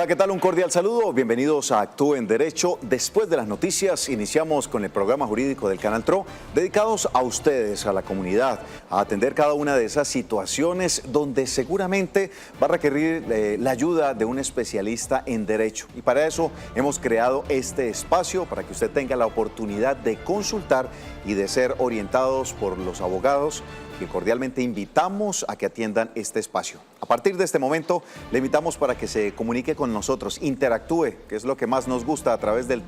Hola, ¿qué tal? Un cordial saludo. Bienvenidos a Actúe en Derecho. Después de las noticias, iniciamos con el programa jurídico del Canal TRO, dedicados a ustedes, a la comunidad, a atender cada una de esas situaciones donde seguramente va a requerir la ayuda de un especialista en derecho. Y para eso hemos creado este espacio para que usted tenga la oportunidad de consultar y de ser orientados por los abogados que cordialmente invitamos a que atiendan este espacio. A partir de este momento, le invitamos para que se comunique con nosotros, interactúe, que es lo que más nos gusta, a través del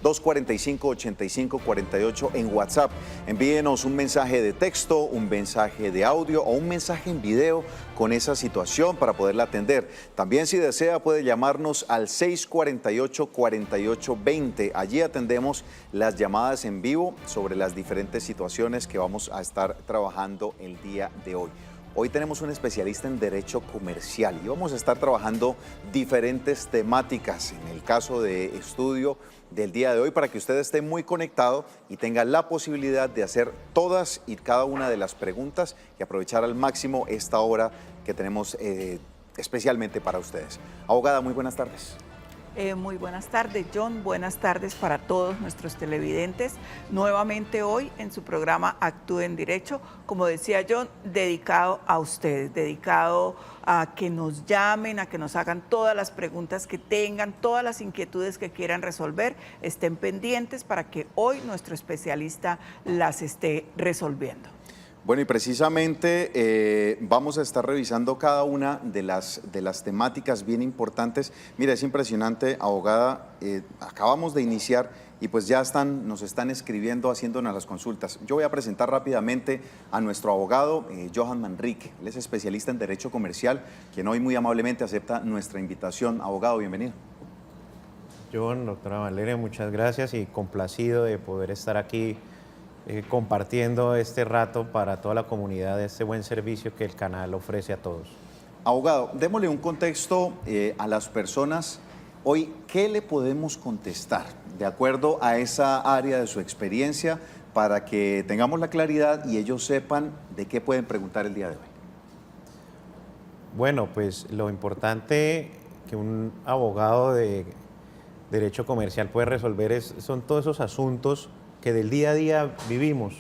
310-245-8548 en WhatsApp. Envíenos un mensaje de texto, un mensaje de audio o un mensaje en video con esa situación para poderla atender. También, si desea, puede llamarnos al 648-4820. Allí atendemos las llamadas en vivo sobre las diferentes situaciones que vamos a estar trabajando el día de hoy. Hoy tenemos un especialista en derecho comercial y vamos a estar trabajando diferentes temáticas en el caso de estudio del día de hoy para que usted esté muy conectado y tenga la posibilidad de hacer todas y cada una de las preguntas y aprovechar al máximo esta hora que tenemos especialmente para ustedes. Abogada, muy buenas tardes. Muy buenas tardes, John. Buenas tardes para todos nuestros televidentes. Nuevamente hoy en su programa Actúe en Derecho, como decía John, dedicado a ustedes, dedicado a que nos llamen, a que nos hagan todas las preguntas que tengan, todas las inquietudes que quieran resolver, estén pendientes para que hoy nuestro especialista las esté resolviendo. Bueno, y precisamente vamos a estar revisando cada una de las temáticas bien importantes. Mira, es impresionante, abogada, acabamos de iniciar y pues ya nos están escribiendo, haciéndonos las consultas. Yo voy a presentar rápidamente a nuestro abogado, Johan Manrique. Él es especialista en Derecho Comercial, quien hoy muy amablemente acepta nuestra invitación. Abogado, bienvenido. John, doctora Valeria, muchas gracias y complacido de poder estar aquí compartiendo este rato para toda la comunidad de este buen servicio que el canal ofrece a todos. Abogado, démosle un contexto a las personas. Hoy, ¿qué le podemos contestar de acuerdo a esa área de su experiencia para que tengamos la claridad y ellos sepan de qué pueden preguntar el día de hoy? Bueno, pues lo importante que un abogado de derecho comercial puede resolver son todos esos asuntos que del día a día vivimos.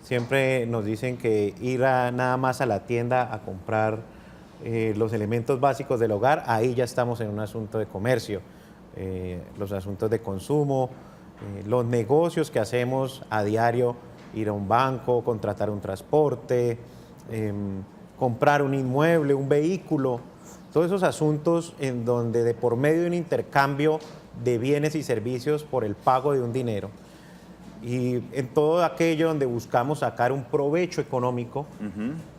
Siempre nos dicen que ir nada más a la tienda a comprar los elementos básicos del hogar, ahí ya estamos en un asunto de comercio. Los asuntos de consumo, los negocios que hacemos a diario, ir a un banco, contratar un transporte, comprar un inmueble, un vehículo, todos esos asuntos en donde de por medio de un intercambio de bienes y servicios por el pago de un dinero, y en todo aquello donde buscamos sacar un provecho económico,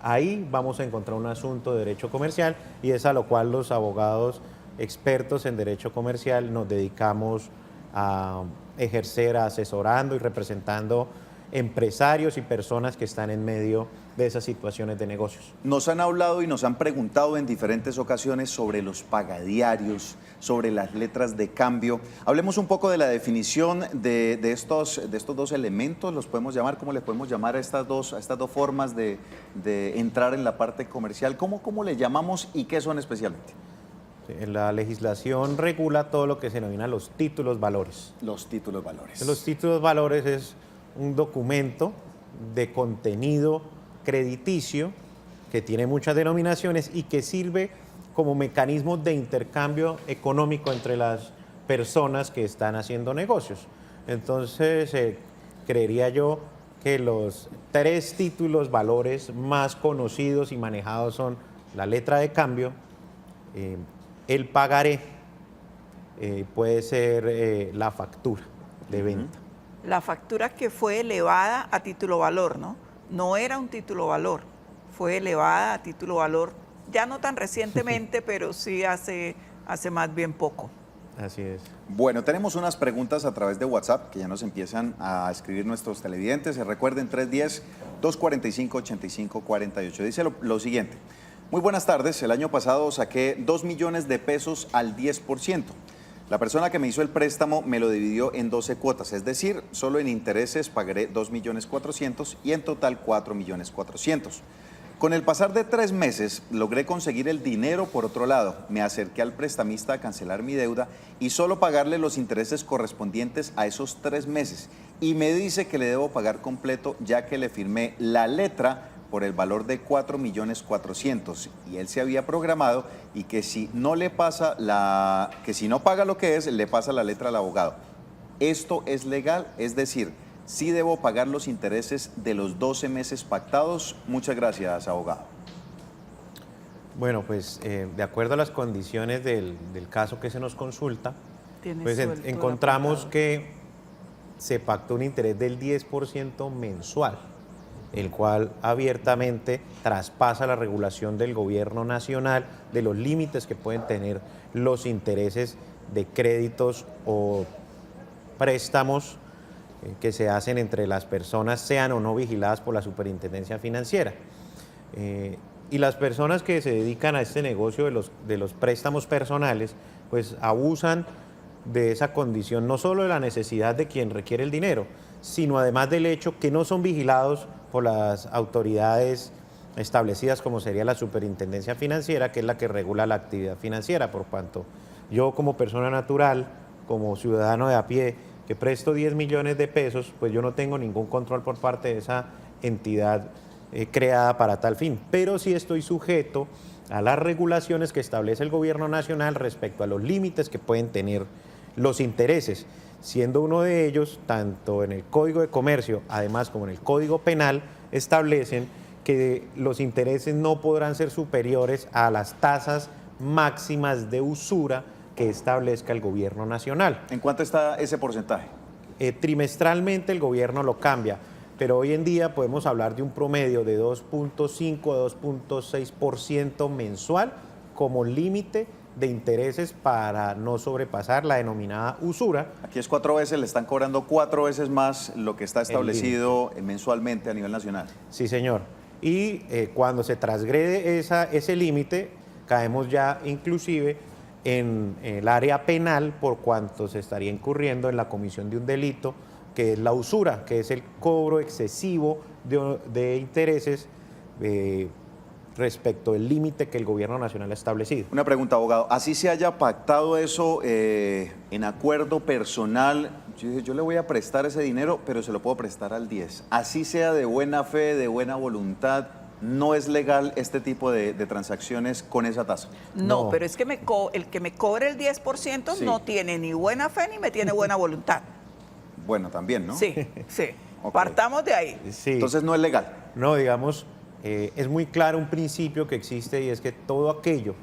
ahí vamos a encontrar un asunto de derecho comercial y es a lo cual los abogados expertos en derecho comercial nos dedicamos a ejercer asesorando y representando empresarios y personas que están en medio de esas situaciones de negocios. Nos han hablado y nos han preguntado en diferentes ocasiones sobre los pagadiarios, sobre las letras de cambio. Hablemos un poco de la definición de estos dos elementos, los podemos llamar, ¿cómo les podemos llamar a estas dos formas de entrar en la parte comercial? ¿Cómo le llamamos y qué son especialmente? La legislación regula todo lo que se denomina los títulos valores. Los títulos valores. Los títulos valores es un documento de contenido crediticio que tiene muchas denominaciones y que sirve como mecanismo de intercambio económico entre las personas que están haciendo negocios. Entonces, creería yo que los tres títulos valores más conocidos y manejados son la letra de cambio, el pagaré, puede ser la factura de venta. La factura que fue elevada a título valor, ¿no? No era un título valor, fue elevada a título valor, ya no tan recientemente, pero sí hace más bien poco. Así es. Bueno, tenemos unas preguntas a través de WhatsApp que ya nos empiezan a escribir nuestros televidentes. Recuerden, 310-245-8548. Dice lo siguiente. Muy buenas tardes, el año pasado saqué 2 millones de pesos al 10%. La persona que me hizo el préstamo me lo dividió en 12 cuotas, es decir, solo en intereses pagaré 2.400.000 y en total 4.400.000. Con el pasar de 3 meses, logré conseguir el dinero por otro lado. Me acerqué al prestamista a cancelar mi deuda y solo pagarle los intereses correspondientes a esos 3 meses. Y me dice que le debo pagar completo ya que le firmé la letra por el valor de 4.400.000 y él se había programado y que si no le pasa que si no paga lo que es, le pasa la letra al abogado. ¿Esto es legal? Es decir, ¿sí debo pagar los intereses de los 12 meses pactados? Muchas gracias, abogado. Bueno, pues de acuerdo a las condiciones del caso que se nos consulta, pues encontramos que se pactó un interés del 10% mensual, el cual abiertamente traspasa la regulación del gobierno nacional de los límites que pueden tener los intereses de créditos o préstamos que se hacen entre las personas, sean o no vigiladas por la Superintendencia Financiera. Y las personas que se dedican a este negocio de los préstamos personales, pues abusan de esa condición, no solo de la necesidad de quien requiere el dinero, sino además del hecho que no son vigilados por las autoridades establecidas como sería la Superintendencia Financiera, que es la que regula la actividad financiera. Por cuanto yo como persona natural, como ciudadano de a pie, que presto 10 millones de pesos, pues yo no tengo ningún control por parte de esa entidad creada para tal fin, pero sí estoy sujeto a las regulaciones que establece el gobierno nacional respecto a los límites que pueden tener los intereses, siendo uno de ellos, tanto en el Código de Comercio, además como en el Código Penal, establecen que los intereses no podrán ser superiores a las tasas máximas de usura que establezca el gobierno nacional. ¿En cuánto está ese porcentaje? Trimestralmente el gobierno lo cambia, pero hoy en día podemos hablar de un promedio de 2.5 a 2.6% mensual como límite de intereses para no sobrepasar la denominada usura. Aquí es 4 veces, le están cobrando 4 veces más lo que está establecido mensualmente a nivel nacional. Sí, señor. Y cuando se transgrede ese límite, caemos ya inclusive en el área penal por cuanto se estaría incurriendo en la comisión de un delito que es la usura, que es el cobro excesivo de intereses respecto del límite que el gobierno nacional ha establecido. Una pregunta, abogado. Así se haya pactado eso en acuerdo personal, yo le voy a prestar ese dinero, pero se lo puedo prestar al 10. Así sea de buena fe, de buena voluntad, ¿no es legal este tipo de transacciones con esa tasa? No, pero es que el que me cobre el 10% sí, no tiene ni buena fe ni me tiene buena voluntad. Bueno, también, ¿no? Sí, sí. Okay. Partamos de ahí. Sí. Entonces no es legal. No, digamos, es muy claro un principio que existe y es que todo aquello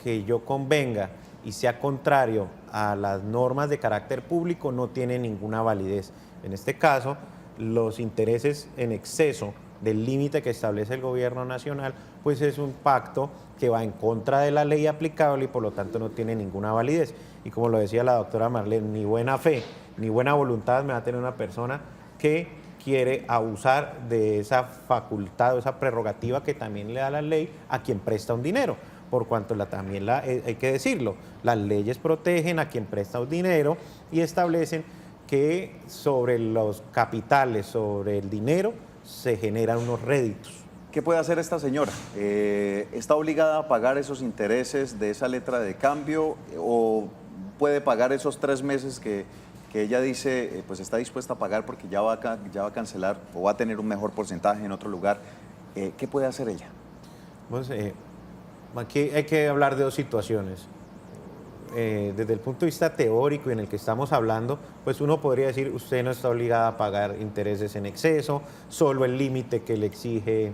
que yo convenga y sea contrario a las normas de carácter público no tiene ninguna validez. En este caso, los intereses en exceso del límite que establece el gobierno nacional, pues es un pacto que va en contra de la ley aplicable y por lo tanto no tiene ninguna validez. Y como lo decía la doctora Marlene, ni buena fe ni buena voluntad me va a tener una persona que quiere abusar de esa facultad o esa prerrogativa que también le da la ley a quien presta un dinero, por cuanto hay que decirlo, las leyes protegen a quien presta un dinero y establecen que sobre los capitales, sobre el dinero, se generan unos réditos. ¿Qué puede hacer esta señora? ¿Está obligada a pagar esos intereses de esa letra de cambio o puede pagar esos 3 meses que ella dice pues está dispuesta a pagar porque ya va a cancelar o va a tener un mejor porcentaje en otro lugar? ¿Qué puede hacer ella? Pues, aquí hay que hablar de dos situaciones. Desde el punto de vista teórico y en el que estamos hablando, pues uno podría decir, usted no está obligada a pagar intereses en exceso, solo el límite que le exige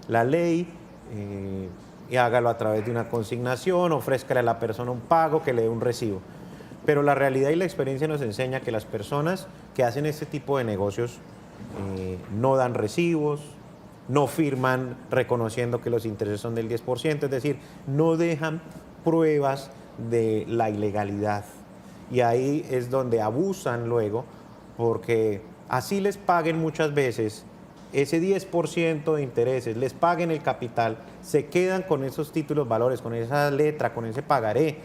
la ley, y hágalo a través de una consignación, ofrézcale a la persona un pago, que le dé un recibo. Pero la realidad y la experiencia nos enseña que las personas que hacen este tipo de negocios no dan recibos, no firman reconociendo que los intereses son del 10%, es decir, no dejan pruebas de la ilegalidad. Y ahí es donde abusan luego, porque así les paguen muchas veces ese 10% de intereses, les paguen el capital, se quedan con esos títulos valores, con esa letra, con ese pagaré,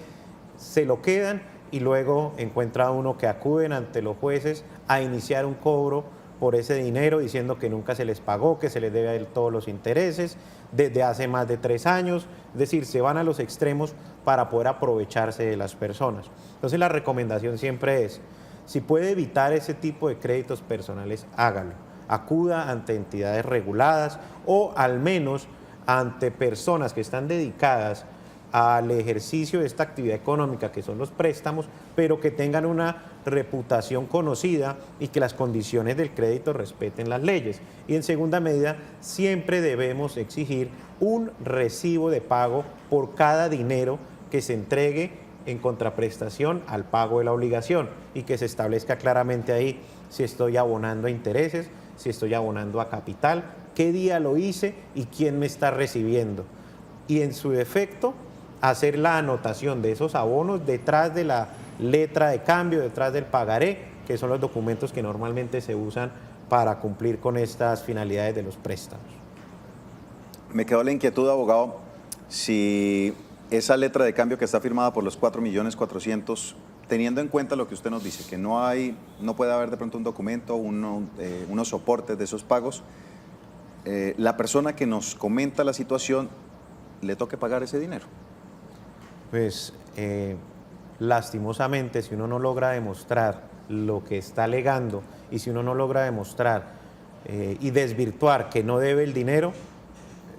se lo quedan y luego encuentra uno que acuden ante los jueces a iniciar un cobro por ese dinero diciendo que nunca se les pagó, que se les debe a él todos los intereses desde hace más de 3 años. Es decir, se van a los extremos para poder aprovecharse de las personas. Entonces la recomendación siempre es, si puede evitar ese tipo de créditos personales, hágalo. Acuda ante entidades reguladas o al menos ante personas que están dedicadas al ejercicio de esta actividad económica que son los préstamos, pero que tengan una reputación conocida y que las condiciones del crédito respeten las leyes. Y en segunda medida, siempre debemos exigir un recibo de pago por cada dinero que se entregue en contraprestación al pago de la obligación y que se establezca claramente ahí si estoy abonando a intereses, si estoy abonando a capital, qué día lo hice y quién me está recibiendo. Y en su defecto, hacer la anotación de esos abonos detrás de la letra de cambio, detrás del pagaré, que son los documentos que normalmente se usan para cumplir con estas finalidades de los préstamos. Me quedó la inquietud, abogado, si esa letra de cambio que está firmada por los 4.400.000, teniendo en cuenta lo que usted nos dice, que no puede haber de pronto un documento, unos soportes de esos pagos, la persona que nos comenta la situación, ¿le toque pagar ese dinero? Pues lastimosamente, si uno no logra demostrar lo que está alegando y si uno no logra demostrar y desvirtuar que no debe el dinero,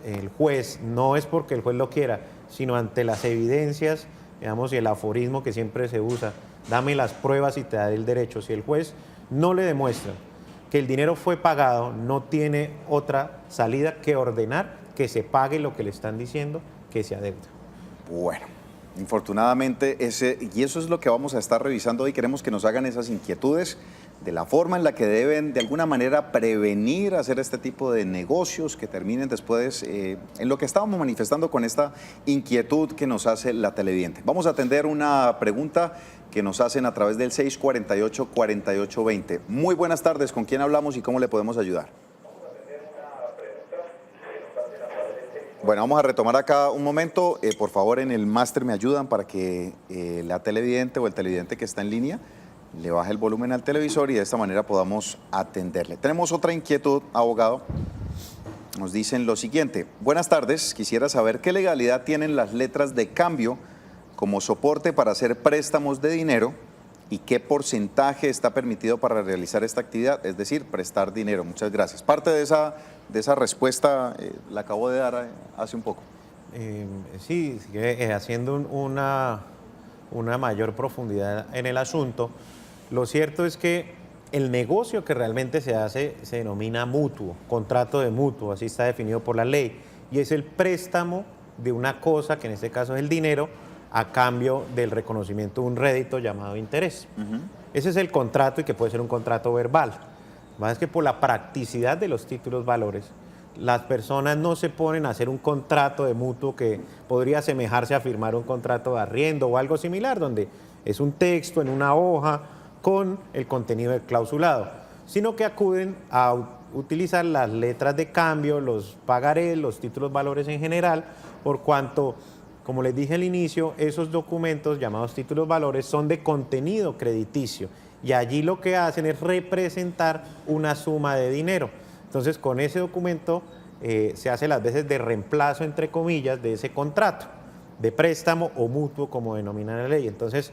el juez, no es porque el juez lo quiera, sino ante las evidencias, digamos, y el aforismo que siempre se usa, dame las pruebas y te daré el derecho. Si el juez no le demuestra que el dinero fue pagado, no tiene otra salida que ordenar que se pague lo que le están diciendo que se adeuda. Bueno, infortunadamente y eso es lo que vamos a estar revisando hoy. Queremos que nos hagan esas inquietudes de la forma en la que deben de alguna manera prevenir hacer este tipo de negocios que terminen después en lo que estábamos manifestando con esta inquietud que nos hace la televidente. Vamos a atender una pregunta que nos hacen a través del 648-4820. Muy buenas tardes, ¿con quién hablamos y cómo le podemos ayudar? Bueno, vamos a retomar acá un momento. Por favor, en el máster me ayudan para que la televidente o el televidente que está en línea le baje el volumen al televisor y de esta manera podamos atenderle. Tenemos otra inquietud, abogado. Nos dicen lo siguiente. Buenas tardes, quisiera saber qué legalidad tienen las letras de cambio como soporte para hacer préstamos de dinero y qué porcentaje está permitido para realizar esta actividad, es decir, prestar dinero. Muchas gracias. Parte de esa respuesta la acabo de dar hace un poco. Sí, haciendo una mayor profundidad en el asunto, lo cierto es que el negocio que realmente se hace se denomina mutuo, contrato de mutuo, así está definido por la ley, y es el préstamo de una cosa, que en este caso es el dinero, a cambio del reconocimiento de un rédito llamado interés. Ese es el contrato y que puede ser un contrato verbal. Más es que por la practicidad de los títulos valores, las personas no se ponen a hacer un contrato de mutuo que podría asemejarse a firmar un contrato de arriendo o algo similar, donde es un texto en una hoja con el contenido del clausulado, sino que acuden a utilizar las letras de cambio, los pagarés, los títulos valores en general, por cuanto, como les dije al inicio, esos documentos llamados títulos valores son de contenido crediticio y allí lo que hacen es representar una suma de dinero. Entonces, con ese documento se hace las veces de reemplazo, entre comillas, de ese contrato, de préstamo o mutuo, como denomina la ley. Entonces,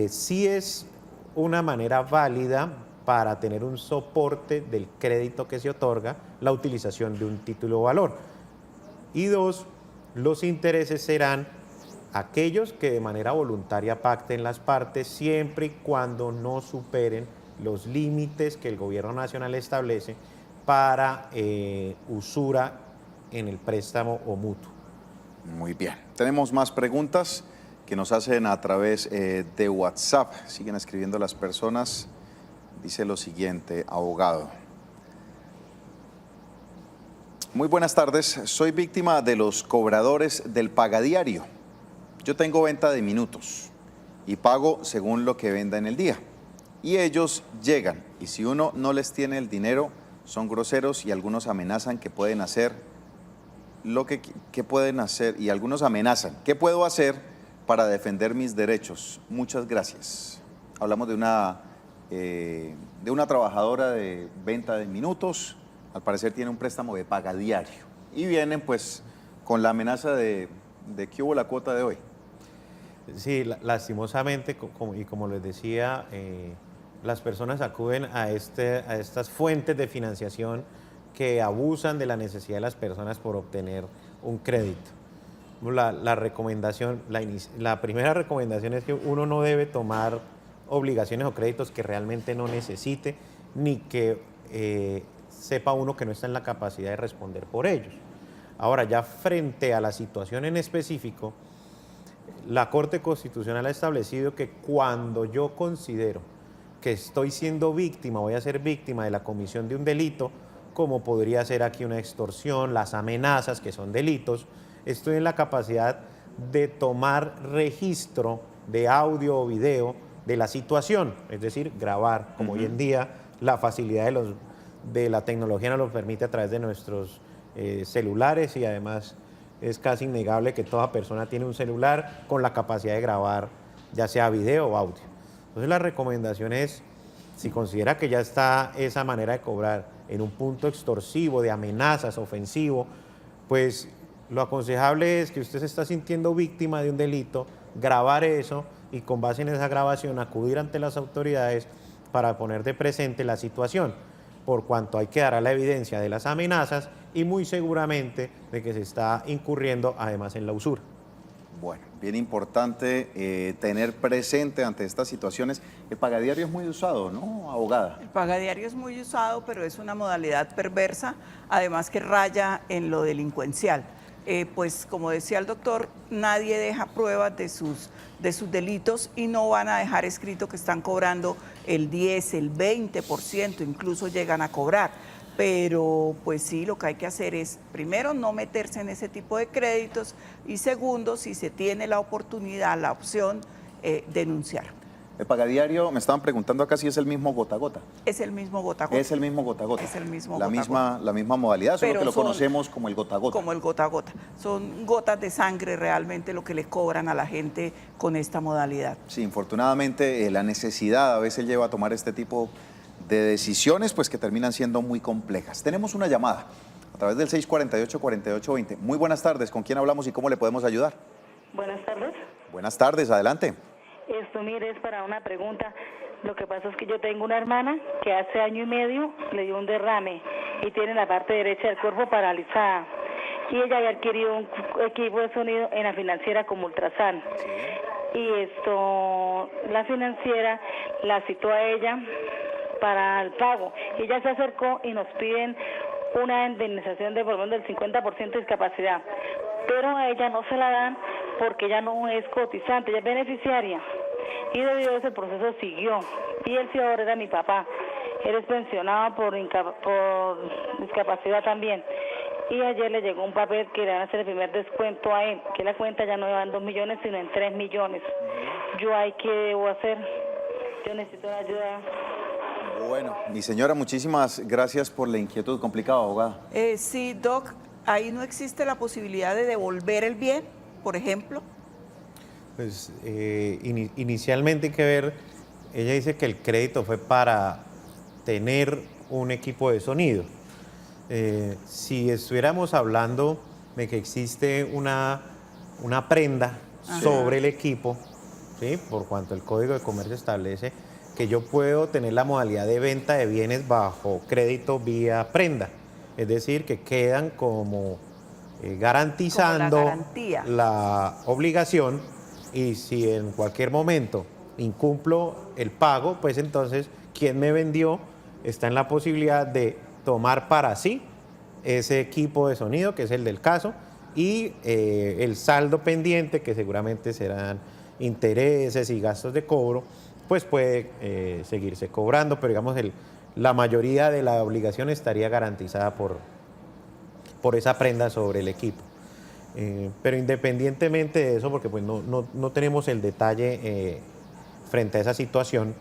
sí es una manera válida para tener un soporte del crédito que se otorga, la utilización de un título valor. Y dos, los intereses serán aquellos que de manera voluntaria pacten las partes, siempre y cuando no superen los límites que el gobierno nacional establece para usura en el préstamo o mutuo. Muy bien. Tenemos más preguntas que nos hacen a través de WhatsApp. Siguen escribiendo las personas. Dice lo siguiente, abogado. Muy buenas tardes. Soy víctima de los cobradores del pagadiario. Yo tengo venta de minutos y pago según lo que venda en el día. Y ellos llegan y si uno no les tiene el dinero, son groseros y algunos amenazan que pueden hacer ¿qué pueden hacer? Y algunos amenazan. ¿Qué puedo hacer para defender mis derechos? Muchas gracias. Hablamos de una de una trabajadora de venta de minutos. Al parecer tiene un préstamo de paga diario. Y vienen pues con la amenaza de que hubo la cuota de hoy. Sí, lastimosamente, y como les decía, las personas acuden a estas fuentes de financiación que abusan de la necesidad de las personas por obtener un crédito. La primera recomendación es que uno no debe tomar obligaciones o créditos que realmente no necesite, ni que sepa uno que no está en la capacidad de responder por ellos. Ahora, ya frente a la situación en específico, la Corte Constitucional ha establecido que cuando yo considero que estoy siendo víctima, voy a ser víctima de la comisión de un delito, como podría ser aquí una extorsión, las amenazas, que son delitos, estoy en la capacidad de tomar registro de audio o video de la situación, es decir, grabar, como hoy en día la facilidad de la tecnología nos lo permite a través de nuestros celulares, y además es casi innegable que toda persona tiene un celular con la capacidad de grabar, ya sea video o audio. Entonces la recomendación es, si considera que ya está esa manera de cobrar en un punto extorsivo, de amenazas, ofensivo, pues lo aconsejable es que usted se está sintiendo víctima de un delito, grabar eso y con base en esa grabación acudir ante las autoridades para poner de presente la situación, por cuanto hay que dar a la evidencia de las amenazas y muy seguramente de que se está incurriendo además en la usura. Bueno, bien importante tener presente ante estas situaciones. El pagadiario es muy usado, ¿no, abogada? El pagadiario es muy usado, pero es una modalidad perversa, además que raya en lo delincuencial. Pues como decía el doctor, nadie deja pruebas de sus delitos y no van a dejar escrito que están cobrando el 10, el 20%, incluso llegan a cobrar. Pero pues sí, lo que hay que hacer es, primero, no meterse en ese tipo de créditos y segundo, si se tiene la oportunidad, la opción, denunciar. El pagadiario, me estaban preguntando acá si es el mismo gota a gota. Es el mismo gota a gota. Es el mismo gota a gota. Es el mismo la gota a misma, gota. La misma modalidad, solo Pero que lo conocemos como el gota a gota. Como el gota a gota. Son gotas de sangre realmente lo que le cobran a la gente con esta modalidad. Sí, infortunadamente la necesidad a veces lleva a tomar este tipo de decisiones pues que terminan siendo muy complejas. Tenemos una llamada a través del 648-4820. Muy buenas tardes, ¿con quién hablamos y cómo le podemos ayudar? Buenas tardes. Buenas tardes, adelante. Mire, es para una pregunta. Lo que pasa es que yo tengo una hermana que hace año y medio le dio un derrame y tiene la parte derecha del cuerpo paralizada. Y ella había adquirido un equipo de sonido en la financiera como Ultrasan. Y la financiera la citó a ella para el pago. Ella se acercó y nos piden una indemnización de por lo menos del 50% de discapacidad. Pero a ella no se la dan porque ella no es cotizante, ella es beneficiaria. Y debido a ese proceso siguió. Y el fiador era mi papá. Él es pensionado por discapacidad también. Y ayer le llegó un papel que le van a hacer el primer descuento a él, que la cuenta ya no va en 2 millones, sino en 3 millones. Yo ahí, ¿qué debo hacer? Yo necesito una ayuda. Bueno, mi señora, muchísimas gracias por la inquietud. Complicada, abogada. Sí, Doc, ahí no existe la posibilidad de devolver el bien, por ejemplo. Pues inicialmente hay que ver, ella dice que el crédito fue para tener un equipo de sonido. Si estuviéramos hablando de que existe una prenda sobre el equipo, ¿sí? Por cuanto el Código de Comercio establece que yo puedo tener la modalidad de venta de bienes bajo crédito vía prenda, es decir, que quedan como garantizando la obligación, y si en cualquier momento incumplo el pago, pues entonces quien me vendió está en la posibilidad de tomar para sí ese equipo de sonido, que es el del caso, y el saldo pendiente, que seguramente serán intereses y gastos de cobro, pues puede seguirse cobrando, pero digamos la mayoría de la obligación estaría garantizada por esa prenda sobre el equipo. Pero independientemente de eso, porque pues no tenemos el detalle frente a esa situación,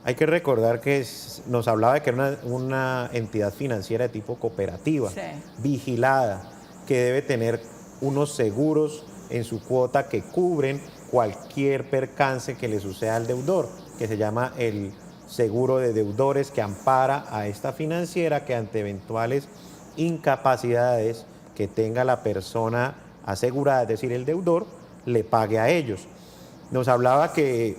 hay que recordar que nos hablaba de que era una entidad financiera de tipo cooperativa, sí, vigilada, que debe tener unos seguros en su cuota que cubren cualquier percance que le suceda al deudor, que se llama el seguro de deudores que ampara a esta financiera que ante eventuales incapacidades que tenga la persona asegurada, es decir, el deudor, le pague a ellos. Nos hablaba que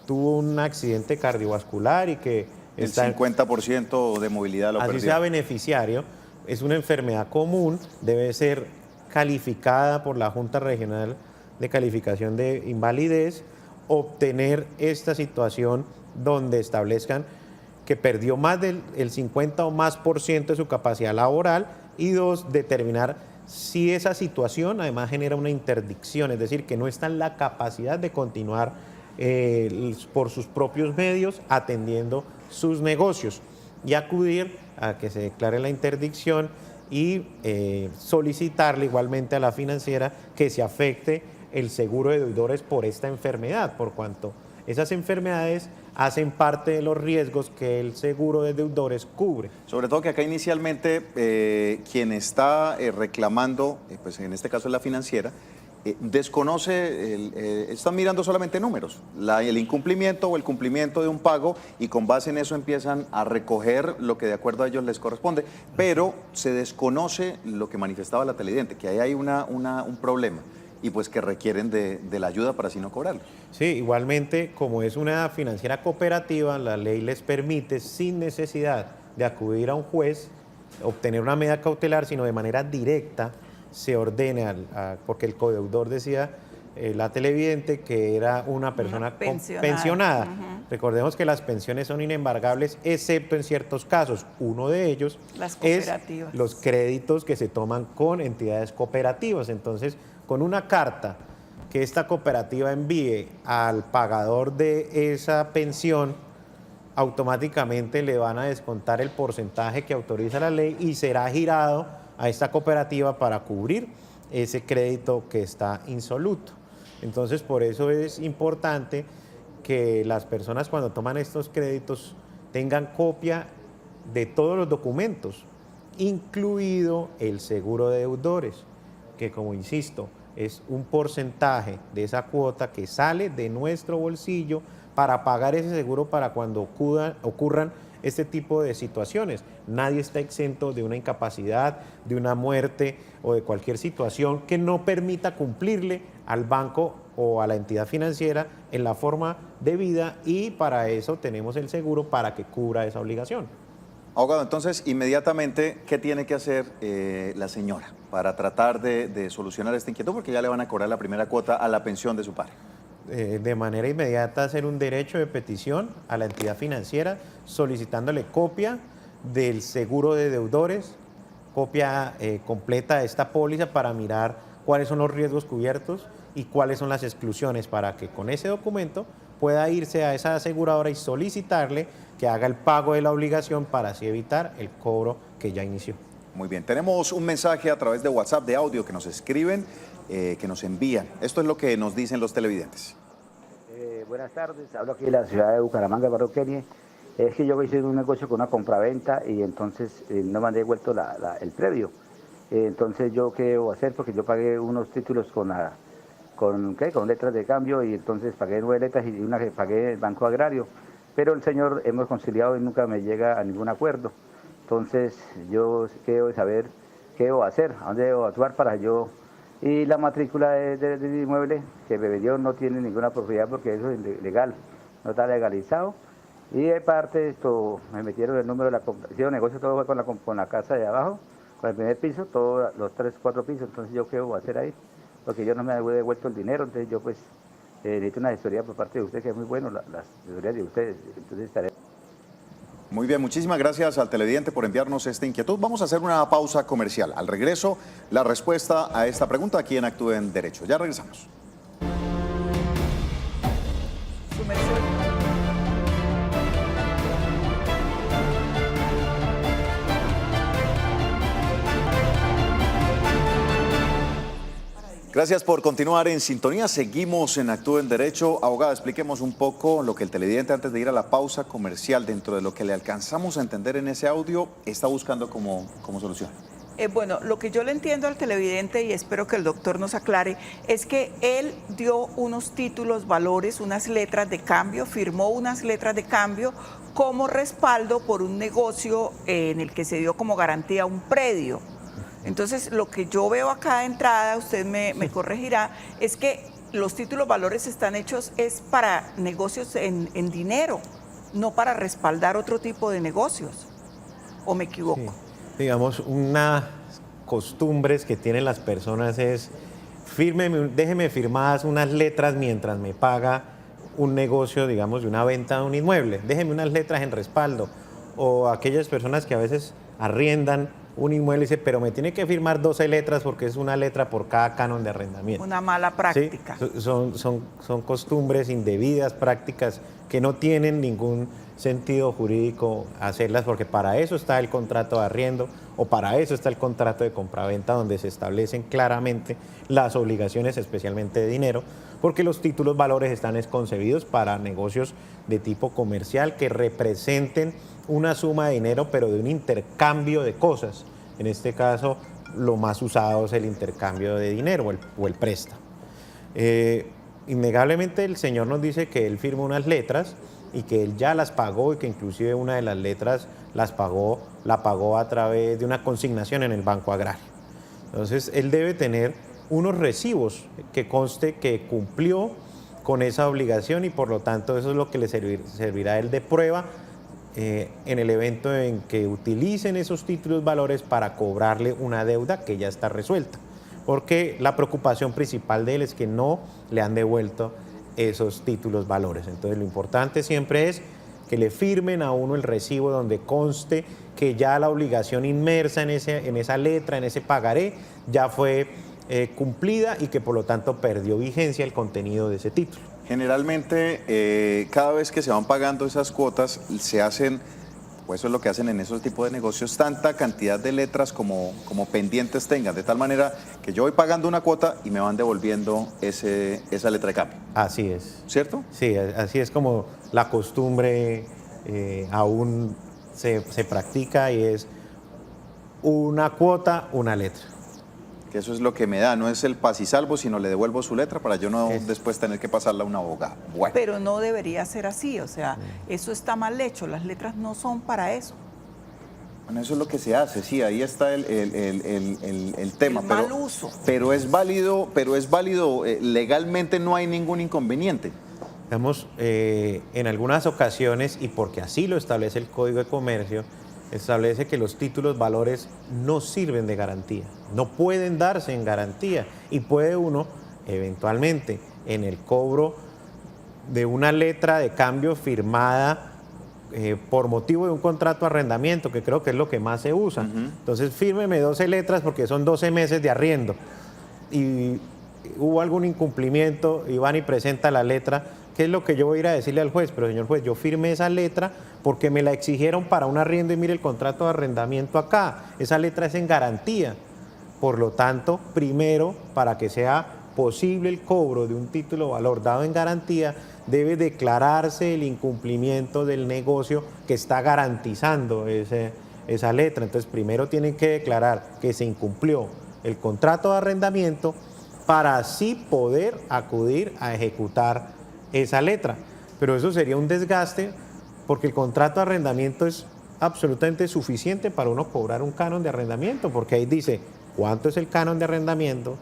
tuvo un accidente cardiovascular y que el 50% de movilidad lo así perdió. sea beneficiario, es una enfermedad común, debe ser calificada por la Junta Regional de Calificación de Invalidez, obtener esta situación donde establezcan que perdió más del 50 o más por ciento de su capacidad laboral, y dos, determinar si esa situación además genera una interdicción, es decir, que no está en la capacidad de continuar por sus propios medios atendiendo sus negocios, y acudir a que se declare la interdicción y solicitarle igualmente a la financiera que se afecte el seguro de deudores por esta enfermedad, por cuanto esas enfermedades hacen parte de los riesgos que el seguro de deudores cubre. Sobre todo que acá inicialmente quien está reclamando, pues en este caso es la financiera, desconoce, están mirando solamente números, el incumplimiento o el cumplimiento de un pago, y con base en eso empiezan a recoger lo que de acuerdo a ellos les corresponde, pero se desconoce lo que manifestaba la televidente, que ahí hay un problema, y pues que requieren de la ayuda para así no cobrarlo. Sí, igualmente, como es una financiera cooperativa, la ley les permite, sin necesidad de acudir a un juez, obtener una medida cautelar, sino de manera directa se ordene, porque el codeudor decía, la televidente, que era una persona pensionada. Recordemos que las pensiones son inembargables, excepto en ciertos casos. Uno de ellos es los créditos que se toman con entidades cooperativas. Entonces, con una carta que esta cooperativa envíe al pagador de esa pensión, automáticamente le van a descontar el porcentaje que autoriza la ley y será girado a esta cooperativa para cubrir ese crédito que está insoluto. Entonces, por eso es importante que las personas, cuando toman estos créditos, tengan copia de todos los documentos, incluido el seguro de deudores, que, como insisto, es un porcentaje de esa cuota que sale de nuestro bolsillo para pagar ese seguro para cuando ocurran este tipo de situaciones. Nadie está exento de una incapacidad, de una muerte o de cualquier situación que no permita cumplirle al banco o a la entidad financiera en la forma debida, y para eso tenemos el seguro para que cubra esa obligación. Abogado, entonces, inmediatamente, ¿qué tiene que hacer la señora para tratar de solucionar esta inquietud? Porque ya le van a cobrar la primera cuota a la pensión de su padre. De manera inmediata hacer un derecho de petición a la entidad financiera solicitándole copia del seguro de deudores, copia completa de esta póliza para mirar cuáles son los riesgos cubiertos y cuáles son las exclusiones, para que con ese documento pueda irse a esa aseguradora y solicitarle que haga el pago de la obligación para así evitar el cobro que ya inició. Muy bien, tenemos un mensaje a través de WhatsApp de audio que nos escriben, que nos envían. Esto es lo que nos dicen los televidentes. Buenas tardes, hablo aquí de la ciudad de Bucaramanga, barrio Kenie. Es que yo hice un negocio con una compraventa y entonces no me han devuelto el previo. Entonces, ¿yo qué debo hacer? Porque yo pagué unos títulos con letras de cambio, y entonces pagué 9 letras y una que pagué el Banco Agrario. Pero el señor hemos conciliado y nunca me llega a ningún acuerdo. Entonces, yo quiero saber qué debo hacer, a dónde debo actuar para yo... Y la matrícula del inmueble que me vendió no tiene ninguna propiedad porque eso es ilegal, no está legalizado. Y de parte esto me metieron el número de la hicieron negocio, todo fue con la casa de abajo, con el primer piso, todos los 3, 4 pisos. Entonces, ¿yo qué debo hacer ahí? Porque yo no me he devuelto el dinero, entonces yo pues necesito una asesoría por parte de usted, que es muy bueno, las asesorías de ustedes. Entonces estaré... Muy bien, muchísimas gracias al televidente por enviarnos esta inquietud. Vamos a hacer una pausa comercial. Al regreso, la respuesta a esta pregunta aquí en Actúe en Derecho. Ya regresamos. Su merced. Gracias por continuar en sintonía. Seguimos en Actúe en Derecho. Abogada, expliquemos un poco lo que el televidente, antes de ir a la pausa comercial, dentro de lo que le alcanzamos a entender en ese audio, está buscando como solución. Bueno, lo que yo le entiendo al televidente, y espero que el doctor nos aclare, es que él dio unos títulos, valores, unas letras de cambio, firmó unas letras de cambio como respaldo por un negocio en el que se dio como garantía un predio. Entonces, lo que yo veo acá de entrada, usted me corregirá, es que los títulos valores están hechos es para negocios en dinero, no para respaldar otro tipo de negocios. ¿O me equivoco? Sí. Digamos, unas costumbres que tienen las personas es, déjeme firmadas unas letras mientras me paga un negocio, digamos, de una venta de un inmueble. Déjeme unas letras en respaldo. O aquellas personas que a veces arriendan un inmueble y dicen, pero me tiene que firmar 12 letras porque es una letra por cada canon de arrendamiento. Una mala práctica. ¿Sí? Son costumbres indebidas, prácticas que no tienen ningún sentido jurídico hacerlas, porque para eso está el contrato de arriendo o para eso está el contrato de compraventa, donde se establecen claramente las obligaciones, especialmente de dinero, porque los títulos valores están concebidos para negocios de tipo comercial que representen una suma de dinero, pero de un intercambio de cosas. En este caso, lo más usado es el intercambio de dinero o el préstamo. Innegablemente el señor nos dice que él firmó unas letras y que él ya las pagó y que inclusive una de las letras la pagó a través de una consignación en el Banco Agrario. Entonces, él debe tener unos recibos que conste que cumplió con esa obligación y por lo tanto eso es lo que le servirá a él de prueba en el evento en que utilicen esos títulos valores para cobrarle una deuda que ya está resuelta. Porque la preocupación principal de él es que no le han devuelto esos títulos valores. Entonces lo importante siempre es que le firmen a uno el recibo donde conste que ya la obligación inmersa en esa letra, en ese pagaré, ya fue cumplida y que por lo tanto perdió vigencia el contenido de ese título. Generalmente, cada vez que se van pagando esas cuotas, se hacen, pues eso es lo que hacen en esos tipos de negocios, tanta cantidad de letras como pendientes tengan, de tal manera que yo voy pagando una cuota y me van devolviendo esa letra de cambio. Así es. ¿Cierto? Sí, así es como la costumbre aún se practica y es una cuota, una letra. Que eso es lo que me da, no es el paz y salvo, sino le devuelvo su letra para yo no después tener que pasarla a un abogado. Bueno. Pero no debería ser así, o sea, eso está mal hecho, las letras no son para eso. Bueno, eso es lo que se hace, sí, ahí está el tema. El mal uso. Pero es válido, legalmente no hay ningún inconveniente. Digamos, en algunas ocasiones, y porque así lo establece el Código de Comercio, establece que los títulos valores no sirven de garantía, no pueden darse en garantía y puede uno eventualmente en el cobro de una letra de cambio firmada por motivo de un contrato de arrendamiento, que creo que es lo que más se usa. Entonces fírmeme 12 letras porque son 12 meses de arriendo y hubo algún incumplimiento y van y presenta la letra. ¿Qué es lo que yo voy a ir a decirle al juez? Pero señor juez, yo firmé esa letra porque me la exigieron para un arriendo y mire el contrato de arrendamiento acá. Esa letra es en garantía. Por lo tanto, primero, para que sea posible el cobro de un título valor dado en garantía, debe declararse el incumplimiento del negocio que está garantizando esa letra. Entonces, primero tienen que declarar que se incumplió el contrato de arrendamiento para así poder acudir a ejecutar esa letra, pero eso sería un desgaste porque el contrato de arrendamiento es absolutamente suficiente para uno cobrar un canon de arrendamiento, porque ahí dice cuánto es el canon de arrendamiento,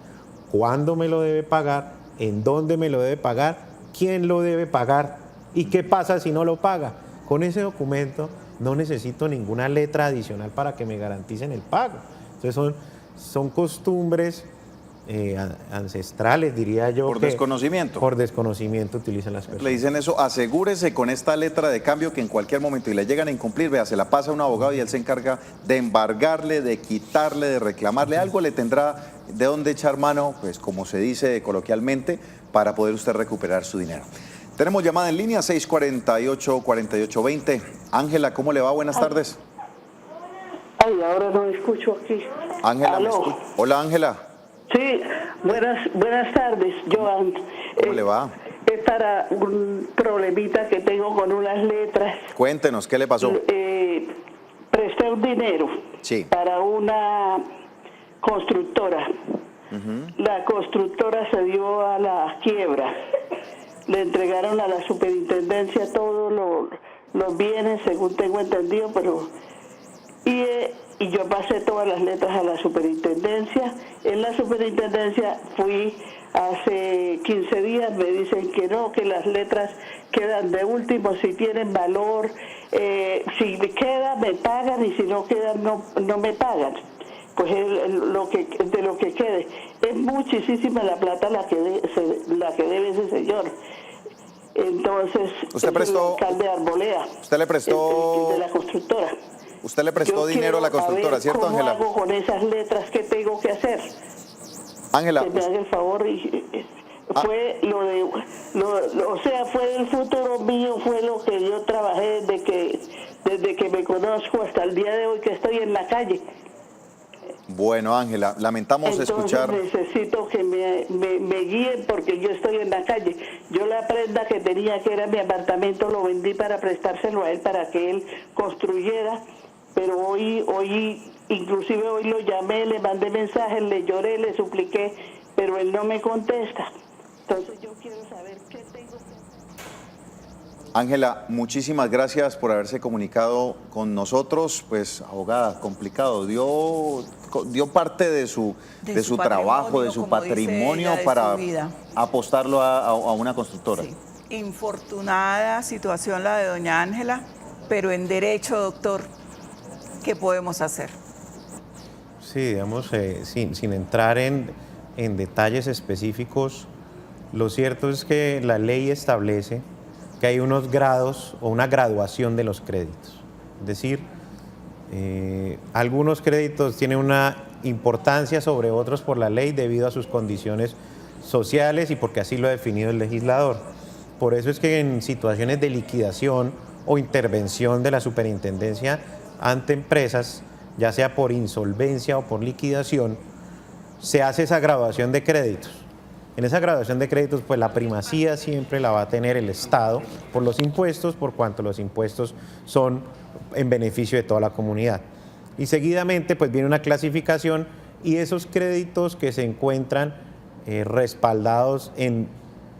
cuándo me lo debe pagar, en dónde me lo debe pagar, quién lo debe pagar y qué pasa si no lo paga. Con ese documento no necesito ninguna letra adicional para que me garanticen el pago. Entonces son costumbres ancestrales, diría yo. Por desconocimiento. Por desconocimiento utilizan las personas. Le dicen eso, asegúrese con esta letra de cambio que en cualquier momento y le llegan a incumplir, vea, se la pasa a un abogado y él se encarga de embargarle, de quitarle, de reclamarle. Algo le tendrá de dónde echar mano, pues como se dice coloquialmente, para poder usted recuperar su dinero. Tenemos llamada en línea 648-4820. Ángela, ¿cómo le va? Buenas tardes. Ay, ahora no escucho aquí. Ángela, ¿me escucha? Hola, Ángela. Sí, buenas tardes, Joan. ¿Cómo le va? Es para un problemita que tengo con unas letras. Cuéntenos, ¿qué le pasó? Presté un dinero Sí. para una constructora. La constructora se dio a la quiebra. Le entregaron a la superintendencia todos los bienes, según tengo entendido, pero y yo pasé todas las letras a la superintendencia. En la superintendencia fui hace 15 días, me dicen que no, que las letras quedan de último, si tienen valor, si me queda me pagan y si no quedan no me pagan. Pues de lo que quede. Es muchísima la plata la que debe ese señor. Entonces, ¿usted prestó, el alcalde de Arboleda, usted le prestó, el de la constructora? Usted le prestó dinero a la constructora, ¿cierto, Ángela? ¿Cómo hago con esas letras? ¿Qué tengo que hacer? Ángela, Que me haga el favor. Fue o sea, fue el futuro mío, fue lo que yo trabajé desde que me conozco hasta el día de hoy que estoy en la calle. Bueno, Ángela, lamentamos escuchar. Necesito que me guíen porque yo estoy en la calle. Yo la prenda que tenía, que era mi apartamento, lo vendí para prestárselo a él para que él construyera. Pero hoy, inclusive hoy lo llamé, le mandé mensajes, le lloré, le supliqué, pero él no me contesta. Entonces yo quiero saber qué tengo que hacer. Ángela, muchísimas gracias por haberse comunicado con nosotros. Pues, abogada, complicado. Dio parte de su trabajo, de su patrimonio ella, para su vida, apostarlo a una constructora. Sí. Infortunada situación la de doña Ángela, pero en derecho, doctor, ¿qué podemos hacer? Sí, digamos, sin entrar en detalles específicos, lo cierto es que la ley establece que hay unos grados o una graduación de los créditos. Es decir, algunos créditos tienen una importancia sobre otros por la ley debido a sus condiciones sociales y porque así lo ha definido el legislador. Por eso es que en situaciones de liquidación o intervención de la superintendencia ante empresas, ya sea por insolvencia o por liquidación, se hace esa graduación de créditos. En esa graduación de créditos, pues la primacía siempre la va a tener el Estado por los impuestos, por cuanto los impuestos son en beneficio de toda la comunidad. Y seguidamente, pues viene una clasificación y esos créditos que se encuentran respaldados en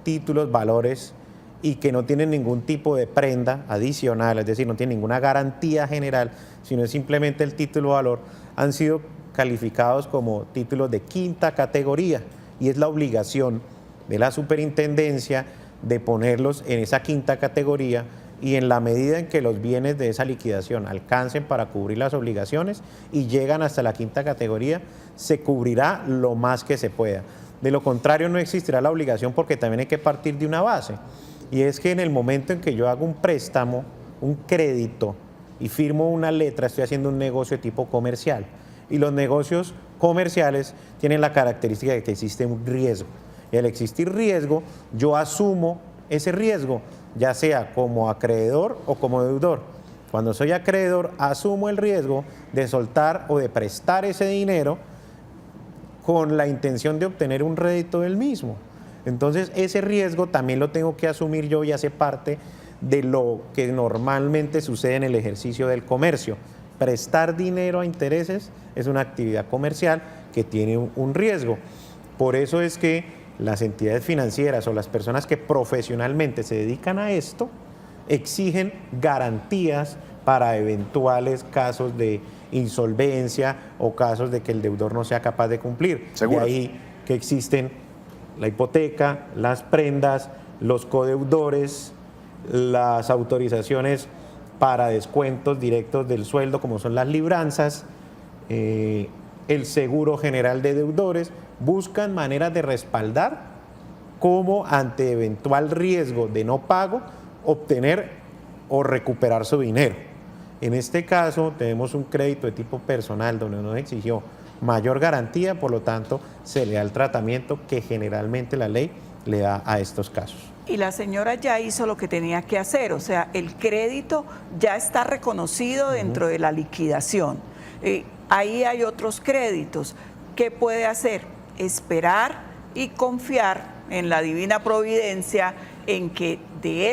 títulos, valores y que no tienen ningún tipo de prenda adicional, es decir, no tienen ninguna garantía general, sino es simplemente el título valor, han sido calificados como títulos de quinta categoría. Y es la obligación de la superintendencia de ponerlos en esa quinta categoría y en la medida en que los bienes de esa liquidación alcancen para cubrir las obligaciones y llegan hasta la quinta categoría, se cubrirá lo más que se pueda. De lo contrario, no existirá la obligación porque también hay que partir de una base. Y es que en el momento en que yo hago un préstamo, un crédito y firmo una letra, estoy haciendo un negocio de tipo comercial. Y los negocios comerciales tienen la característica de que existe un riesgo. Y al existir riesgo, yo asumo ese riesgo, ya sea como acreedor o como deudor. Cuando soy acreedor, asumo el riesgo de soltar o de prestar ese dinero con la intención de obtener un rédito del mismo. Entonces, ese riesgo también lo tengo que asumir yo y hace parte de lo que normalmente sucede en el ejercicio del comercio. Prestar dinero a intereses es una actividad comercial que tiene un riesgo. Por eso es que las entidades financieras o las personas que profesionalmente se dedican a esto exigen garantías para eventuales casos de insolvencia o casos de que el deudor no sea capaz de cumplir. ¿Seguro? De ahí que existen la hipoteca, las prendas, los codeudores, las autorizaciones para descuentos directos del sueldo, como son las libranzas, el seguro general de deudores, buscan maneras de respaldar cómo ante eventual riesgo de no pago obtener o recuperar su dinero. En este caso tenemos un crédito de tipo personal donde nos exigió mayor garantía, por lo tanto se le da el tratamiento que generalmente la ley le da a estos casos. Y la señora ya hizo lo que tenía que hacer, o sea, el crédito ya está reconocido dentro de la liquidación. Ahí hay otros créditos. ¿Qué puede hacer? Esperar y confiar en la divina providencia, en que de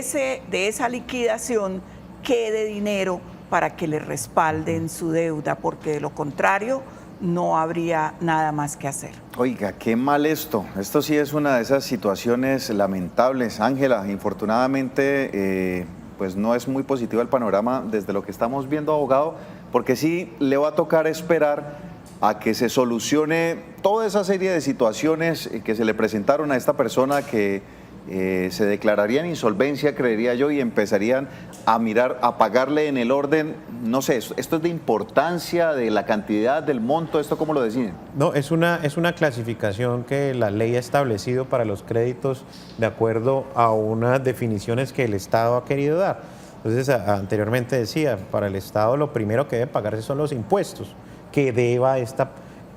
esa liquidación quede dinero para que le respalden su deuda, porque de lo contrario no habría nada más que hacer. Oiga, qué mal esto. Esto sí es una de esas situaciones lamentables. Ángela, infortunadamente, pues no es muy positivo el panorama desde lo que estamos viendo, abogado, porque sí le va a tocar esperar a que se solucione toda esa serie de situaciones que se le presentaron a esta persona que se declararía en insolvencia, creería yo, y empezarían a mirar, a pagarle en el orden, no sé, esto es de importancia, de la cantidad, del monto, ¿esto cómo lo deciden? No, es una clasificación que la ley ha establecido para los créditos de acuerdo a unas definiciones que el Estado ha querido dar. Entonces, anteriormente decía, para el Estado lo primero que debe pagarse son los impuestos que deba esta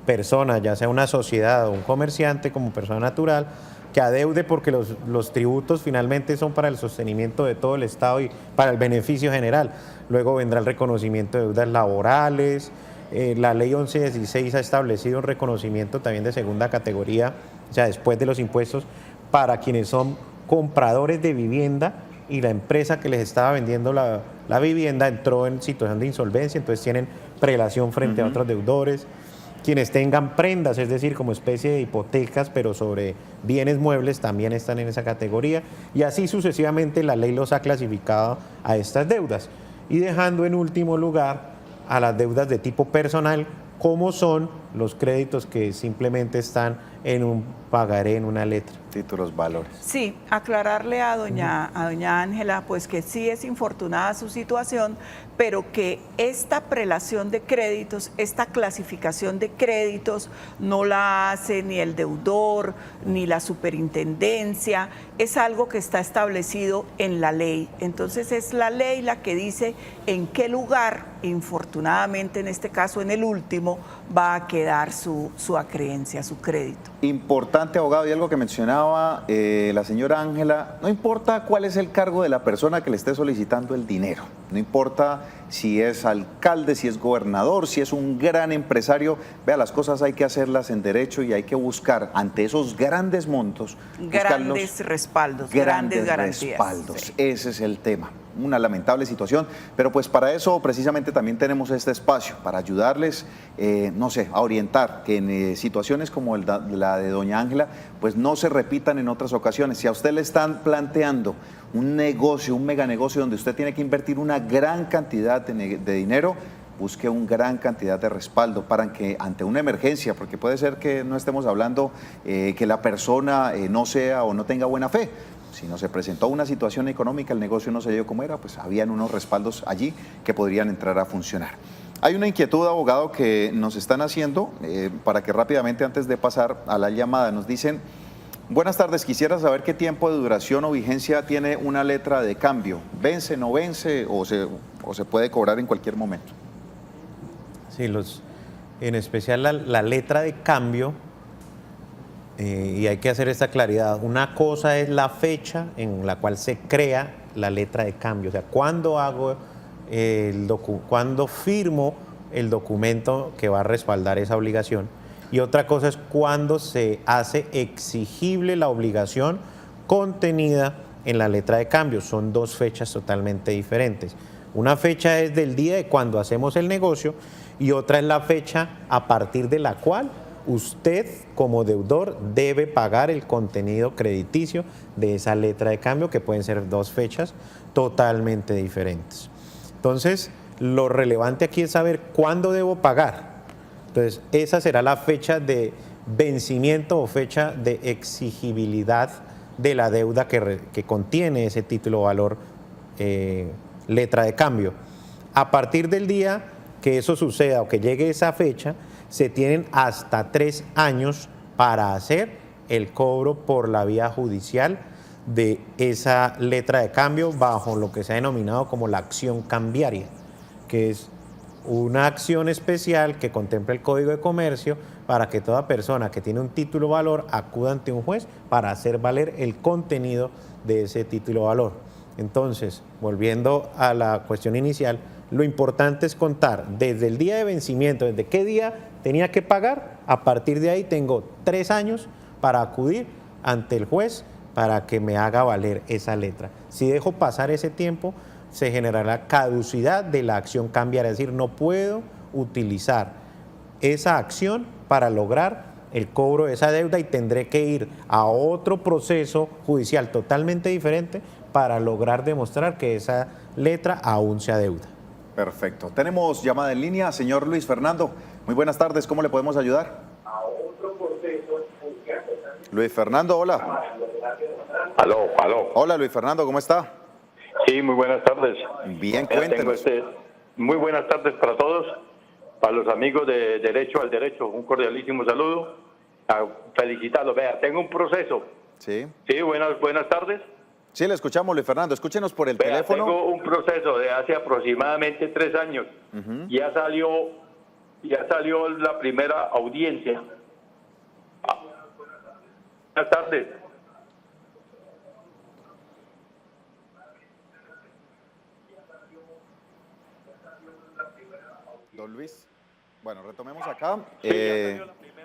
persona, ya sea una sociedad o un comerciante como persona natural, que adeude, porque los tributos finalmente son para el sostenimiento de todo el Estado y para el beneficio general. Luego vendrá el reconocimiento de deudas laborales. La ley 1116 ha establecido un reconocimiento también de segunda categoría, o sea, después de los impuestos, para quienes son compradores de vivienda y la empresa que les estaba vendiendo la vivienda entró en situación de insolvencia, entonces tienen prelación frente a otros deudores. Quienes tengan prendas, es decir, como especie de hipotecas, pero sobre bienes muebles, también están en esa categoría. Y así sucesivamente la ley los ha clasificado a estas deudas. Y dejando en último lugar a las deudas de tipo personal, como son los créditos que simplemente están en un pagaré, en una letra. Títulos, valores. Sí, aclararle a doña Ángela, pues que sí es infortunada su situación, pero que esta prelación de créditos, esta clasificación de créditos, no la hace ni el deudor, ni la superintendencia, es algo que está establecido en la ley. Entonces es la ley la que dice en qué lugar, infortunadamente en este caso en el último, va a quedar su acreencia, su crédito. Importante, abogado, y algo que mencionaba la señora Ángela, no importa cuál es el cargo de la persona que le esté solicitando el dinero, no importa si es alcalde, si es gobernador, si es un gran empresario, vea, las cosas hay que hacerlas en derecho y hay que buscar ante esos grandes montos, grandes respaldos, grandes garantías. Respaldos, sí. Ese es el tema. Una lamentable situación, pero pues para eso precisamente también tenemos este espacio, para ayudarles, no sé, a orientar que en situaciones como la de doña Ángela, pues no se repitan en otras ocasiones. Si a usted le están planteando un negocio, un meganegocio donde usted tiene que invertir una gran cantidad de dinero, busque una gran cantidad de respaldo para que ante una emergencia, porque puede ser que no estemos hablando que la persona no sea o no tenga buena fe. Si no se presentó una situación económica, el negocio no se dio como era, pues habían unos respaldos allí que podrían entrar a funcionar. Hay una inquietud, abogado, que nos están haciendo, para que rápidamente, antes de pasar a la llamada, nos dicen: buenas tardes, quisiera saber qué tiempo de duración o vigencia tiene una letra de cambio. ¿Vence, no vence o se puede cobrar en cualquier momento? Sí, en especial la letra de cambio, y hay que hacer esta claridad. Una cosa es la fecha en la cual se crea la letra de cambio, o sea, cuando firmo el documento que va a respaldar esa obligación, y otra cosa es cuando se hace exigible la obligación contenida en la letra de cambio. Son dos fechas totalmente diferentes. Una fecha es del día de cuando hacemos el negocio y otra es la fecha a partir de la cual usted como deudor debe pagar el contenido crediticio de esa letra de cambio, que pueden ser dos fechas totalmente diferentes. Entonces, lo relevante aquí es saber cuándo debo pagar. Entonces, esa será la fecha de vencimiento o fecha de exigibilidad de la deuda que contiene ese título o valor, letra de cambio. A partir del día que eso suceda o que llegue esa fecha, se tienen hasta 3 años para hacer el cobro por la vía judicial de esa letra de cambio bajo lo que se ha denominado como la acción cambiaria, que es una acción especial que contempla el Código de Comercio para que toda persona que tiene un título valor acuda ante un juez para hacer valer el contenido de ese título valor. Entonces, volviendo a la cuestión inicial, lo importante es contar desde el día de vencimiento, desde qué día tenía que pagar. A partir de ahí tengo 3 años para acudir ante el juez para que me haga valer esa letra. Si dejo pasar ese tiempo, se generará caducidad de la acción cambiaria, es decir, no puedo utilizar esa acción para lograr el cobro de esa deuda y tendré que ir a otro proceso judicial totalmente diferente para lograr demostrar que esa letra aún se adeuda. Perfecto. Tenemos llamada en línea, señor Luis Fernando. Muy buenas tardes, ¿cómo le podemos ayudar? Luis Fernando, hola. Aló. Hola, Luis Fernando, ¿cómo está? Sí, muy buenas tardes. Bien, Tengo cuéntenos. muy buenas tardes para todos, para los amigos de Derecho al Derecho, un cordialísimo saludo. Felicitarlos. Vea, tengo un proceso. Sí. Sí, buenas tardes. Sí, le escuchamos, Luis Fernando. Escúchenos por el Vea, teléfono. tengo un proceso de hace aproximadamente 3 años. Ya salió la primera audiencia. Buenas tardes. Don Luis, bueno, retomemos acá.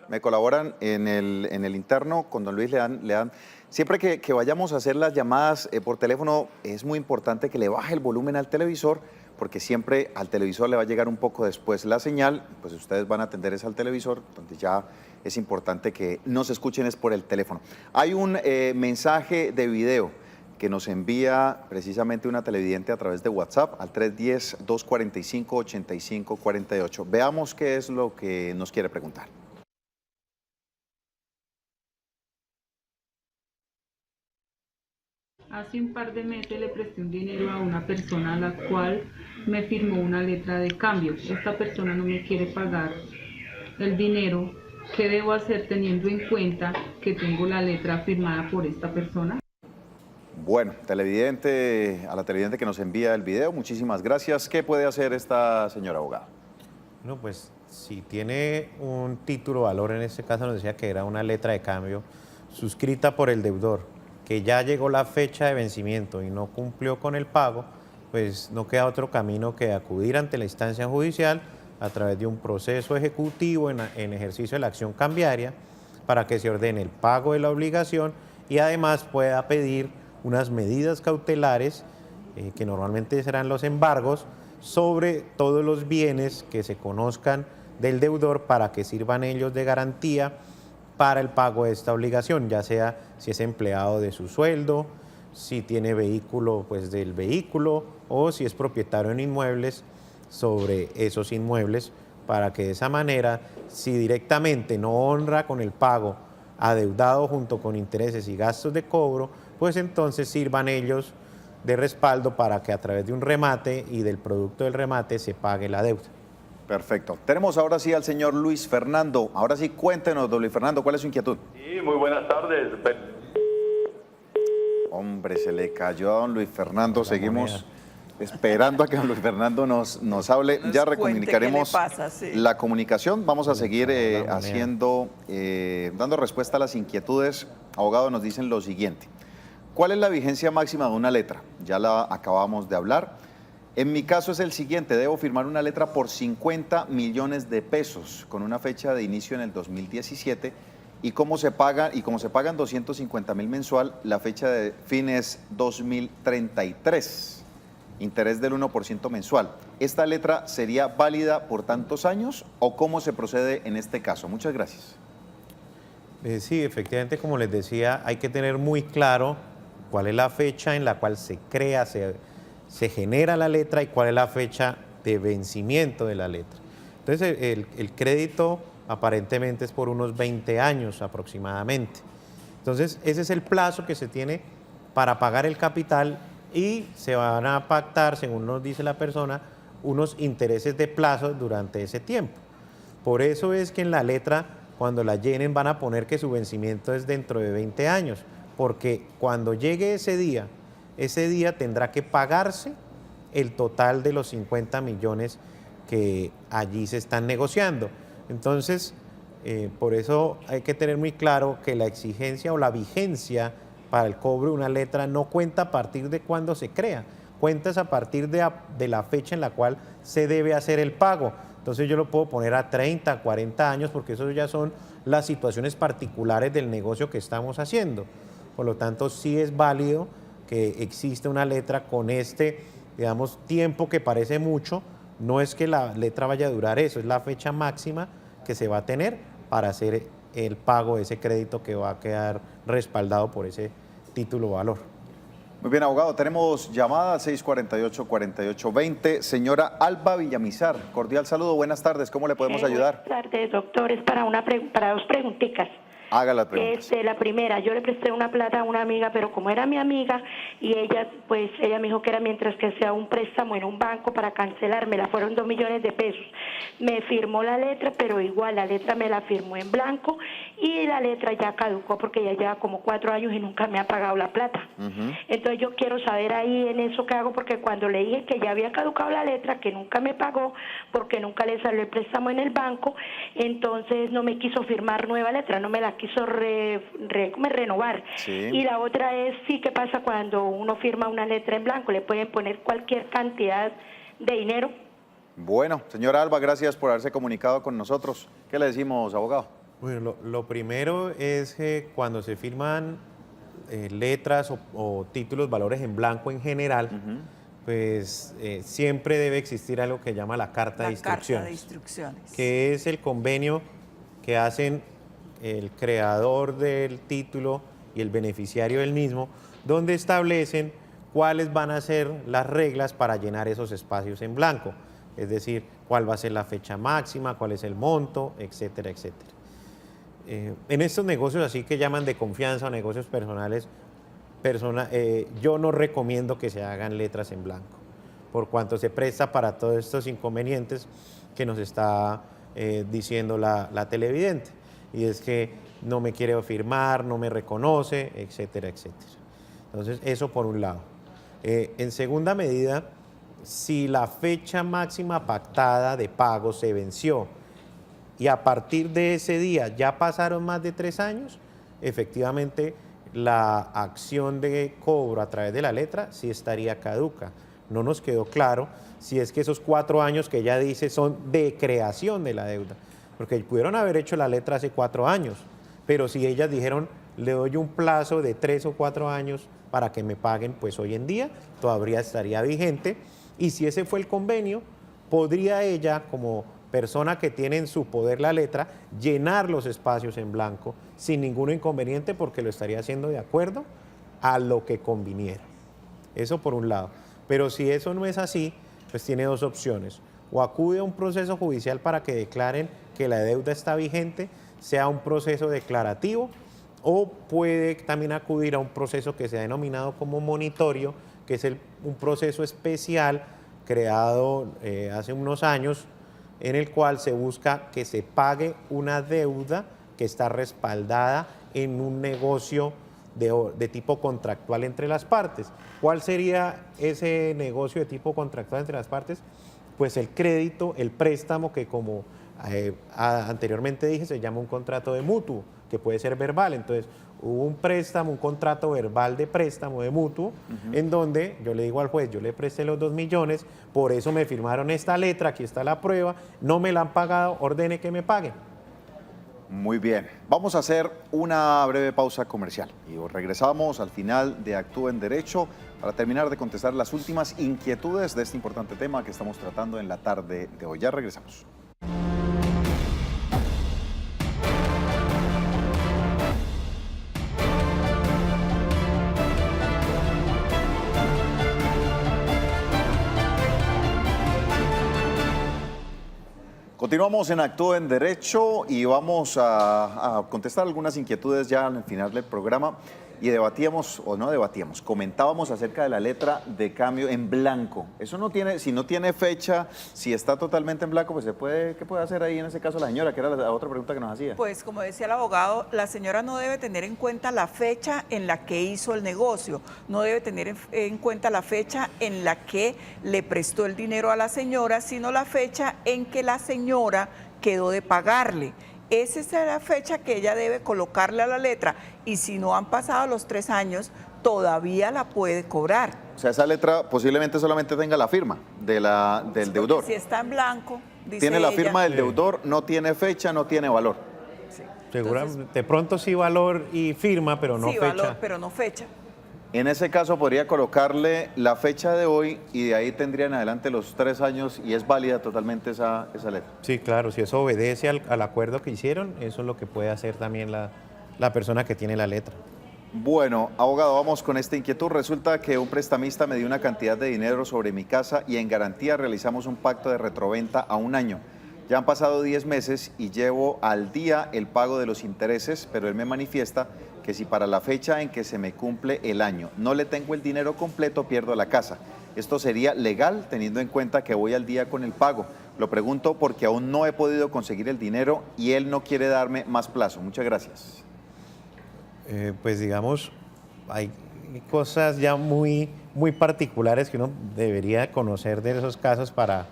Me colaboran en el interno, con don Luis le dan. Siempre que vayamos a hacer las llamadas por teléfono, es muy importante que le baje el volumen al televisor, porque siempre al televisor le va a llegar un poco después la señal, pues ustedes van a atender es al televisor, donde ya es importante que no se escuchen es por el teléfono. Hay un mensaje de video que nos envía precisamente una televidente a través de WhatsApp al 310-245-8548. Veamos qué es lo que nos quiere preguntar. Hace un par de meses le presté un dinero a una persona a la cual me firmó una letra de cambio. Esta persona no me quiere pagar el dinero. ¿Qué debo hacer teniendo en cuenta que tengo la letra firmada por esta persona? Bueno, a la televidente que nos envía el video, muchísimas gracias. ¿Qué puede hacer esta señora abogada? No, pues si tiene un título valor, en este caso nos decía que era una letra de cambio suscrita por el deudor, que ya llegó la fecha de vencimiento y no cumplió con el pago, pues no queda otro camino que acudir ante la instancia judicial a través de un proceso ejecutivo en ejercicio de la acción cambiaria para que se ordene el pago de la obligación y además pueda pedir unas medidas cautelares que normalmente serán los embargos sobre todos los bienes que se conozcan del deudor para que sirvan ellos de garantía para el pago de esta obligación, ya sea si es empleado de su sueldo, si tiene vehículo, pues del vehículo, o si es propietario en inmuebles, sobre esos inmuebles, para que de esa manera, si directamente no honra con el pago adeudado junto con intereses y gastos de cobro, pues entonces sirvan ellos de respaldo para que a través de un remate y del producto del remate se pague la deuda. Perfecto. Tenemos ahora sí al señor Luis Fernando. Ahora sí, cuéntenos, don Luis Fernando, ¿cuál es su inquietud? Sí, muy buenas tardes. Hombre, se le cayó a don Luis Fernando. Seguimos esperando a que don Luis Fernando nos hable. Ya recomunicaremos la comunicación. Vamos a seguir dando respuesta a las inquietudes. Abogado, nos dicen lo siguiente. ¿Cuál es la vigencia máxima de una letra? Ya la acabamos de hablar. En mi caso es el siguiente, debo firmar una letra por 50 millones de pesos con una fecha de inicio en el 2017 y como se pagan 250.000 mensual, la fecha de fin es 2033, interés del 1% mensual. ¿Esta letra sería válida por tantos años o cómo se procede en este caso? Muchas gracias. Sí, efectivamente, como les decía, hay que tener muy claro cuál es la fecha en la cual se crea, se genera la letra y cuál es la fecha de vencimiento de la letra. Entonces, el crédito aparentemente es por unos 20 años aproximadamente. Entonces, ese es el plazo que se tiene para pagar el capital y se van a pactar, según nos dice la persona, unos intereses de plazo durante ese tiempo. Por eso es que en la letra, cuando la llenen, van a poner que su vencimiento es dentro de 20 años, porque cuando llegue ese día tendrá que pagarse el total de los 50 millones que allí se están negociando. Entonces, por eso hay que tener muy claro que la exigencia o la vigencia para el cobro de una letra no cuenta a partir de cuando se crea, cuenta a partir de la fecha en la cual se debe hacer el pago. Entonces yo lo puedo poner a 30, 40 años, porque eso ya son las situaciones particulares del negocio que estamos haciendo. Por lo tanto, sí es válido que existe una letra con digamos, tiempo que parece mucho. No es que la letra vaya a durar eso, es la fecha máxima que se va a tener para hacer el pago de ese crédito que va a quedar respaldado por ese título valor. Muy bien, abogado, tenemos llamada 648-4820. Señora Alba Villamizar, cordial saludo, buenas tardes, ¿cómo le podemos ayudar? Buenas tardes, doctor, es para dos preguntitas. Haga las preguntas. La primera, yo le presté una plata a una amiga, pero como era mi amiga y ella me dijo que era mientras que hacía un préstamo en un banco para cancelármela, fueron 2 millones de pesos. Me firmó la letra, pero igual la letra me la firmó en blanco y la letra ya caducó porque ya lleva como 4 años y nunca me ha pagado la plata. Entonces yo quiero saber ahí en eso qué hago, porque cuando le dije que ya había caducado la letra, que nunca me pagó porque nunca le salió el préstamo en el banco, entonces no me quiso firmar nueva letra, no me la quiso renovar. Sí. Y la otra es, sí, ¿qué pasa cuando uno firma una letra en blanco? ¿Le pueden poner cualquier cantidad de dinero? Bueno, señora Alba, gracias por haberse comunicado con nosotros. ¿Qué le decimos, abogado? Bueno, lo primero es que cuando se firman letras o títulos, valores en blanco en general, pues siempre debe existir algo que llama la carta de instrucciones, que es el convenio que hacen el creador del título y el beneficiario del mismo, donde establecen cuáles van a ser las reglas para llenar esos espacios en blanco, es decir, cuál va a ser la fecha máxima, cuál es el monto, etcétera, etcétera. En estos negocios así que llaman de confianza o negocios personales, yo no recomiendo que se hagan letras en blanco, por cuanto se presta para todos estos inconvenientes que nos está diciendo la televidente. Y es que no me quiere firmar, no me reconoce, etcétera, etcétera. Entonces, eso por un lado. En segunda medida, si la fecha máxima pactada de pago se venció y a partir de ese día ya pasaron más de 3 años, efectivamente la acción de cobro a través de la letra sí estaría caduca. No nos quedó claro si es que esos 4 años que ella dice son de creación de la deuda, porque pudieron haber hecho la letra hace 4 años, pero si ellas dijeron, le doy un plazo de 3 o 4 años para que me paguen, pues hoy en día todavía estaría vigente, y si ese fue el convenio, podría ella, como persona que tiene en su poder la letra, llenar los espacios en blanco sin ningún inconveniente, porque lo estaría haciendo de acuerdo a lo que conviniera. Eso por un lado. Pero si eso no es así, pues tiene 2 opciones. O acude a un proceso judicial para que declaren que la deuda está vigente, sea un proceso declarativo, o puede también acudir a un proceso que se ha denominado como monitorio, que es un proceso especial creado hace unos años, en el cual se busca que se pague una deuda que está respaldada en un negocio de tipo contractual entre las partes. ¿Cuál sería ese negocio de tipo contractual entre las partes? Pues el crédito, el préstamo, que como anteriormente dije, se llama un contrato de mutuo, que puede ser verbal. Entonces, hubo un préstamo, un contrato verbal de préstamo de mutuo, en donde yo le digo al juez, yo le presté los 2 millones, por eso me firmaron esta letra, aquí está la prueba, no me la han pagado, ordene que me paguen. Muy bien, vamos a hacer una breve pausa comercial y regresamos al final de Actúa en Derecho para terminar de contestar las últimas inquietudes de este importante tema que estamos tratando en la tarde de hoy. Ya regresamos. Continuamos en Actúa en Derecho y vamos a contestar algunas inquietudes ya al final del programa. Y comentábamos acerca de la letra de cambio en blanco. Eso no tiene, si no tiene fecha, si está totalmente en blanco, pues ¿qué puede hacer ahí en ese caso la señora? Que era la otra pregunta que nos hacía. Pues como decía el abogado, la señora no debe tener en cuenta la fecha en la que hizo el negocio, no debe tener en cuenta la fecha en la que le prestó el dinero a la señora, sino la fecha en que la señora quedó de pagarle. Esa es la fecha que ella debe colocarle a la letra, y si no han pasado los 3 años, todavía la puede cobrar. O sea, esa letra posiblemente solamente tenga la firma del deudor. Si está en blanco, dice tiene la ella, firma del deudor, no tiene fecha, no tiene valor. Sí. Seguramente, de pronto sí valor y firma, pero no sí, fecha. Valor, pero no fecha. En ese caso podría colocarle la fecha de hoy y de ahí tendría en adelante los 3 años y es válida totalmente esa letra. Sí, claro, si eso obedece al acuerdo que hicieron, eso es lo que puede hacer también la persona que tiene la letra. Bueno, abogado, vamos con esta inquietud. Resulta que un prestamista me dio una cantidad de dinero sobre mi casa y en garantía realizamos un pacto de retroventa a 1 año. Ya han pasado 10 meses y llevo al día el pago de los intereses, pero él me manifiesta que si para la fecha en que se me cumple el año no le tengo el dinero completo, pierdo la casa. ¿Esto sería legal teniendo en cuenta que voy al día con el pago? Lo pregunto porque aún no he podido conseguir el dinero y él no quiere darme más plazo. Muchas gracias. Pues digamos, hay cosas ya muy particulares que uno debería conocer de esos casos para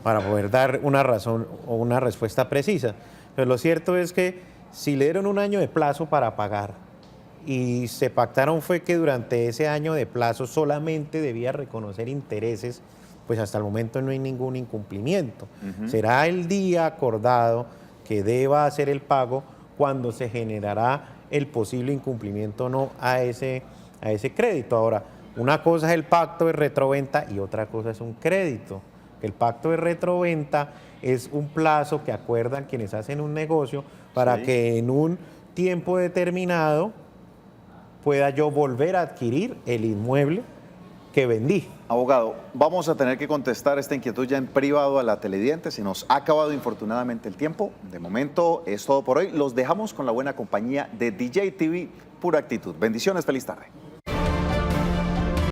poder dar una razón o una respuesta precisa. Pero lo cierto es que si le dieron 1 año de plazo para pagar y se pactaron fue que durante ese año de plazo solamente debía reconocer intereses, pues hasta el momento no hay ningún incumplimiento. Será el día acordado que deba hacer el pago cuando se generará el posible incumplimiento o no a ese crédito. Ahora, una cosa es el pacto de retroventa y otra cosa es un crédito. El pacto de retroventa es un plazo que acuerdan quienes hacen un negocio para que en un tiempo determinado pueda yo volver a adquirir el inmueble que vendí. Abogado, vamos a tener que contestar esta inquietud ya en privado a la televidente. Se nos ha acabado infortunadamente el tiempo. De momento es todo por hoy. Los dejamos con la buena compañía de DJ TV Pura Actitud. Bendiciones, feliz tarde.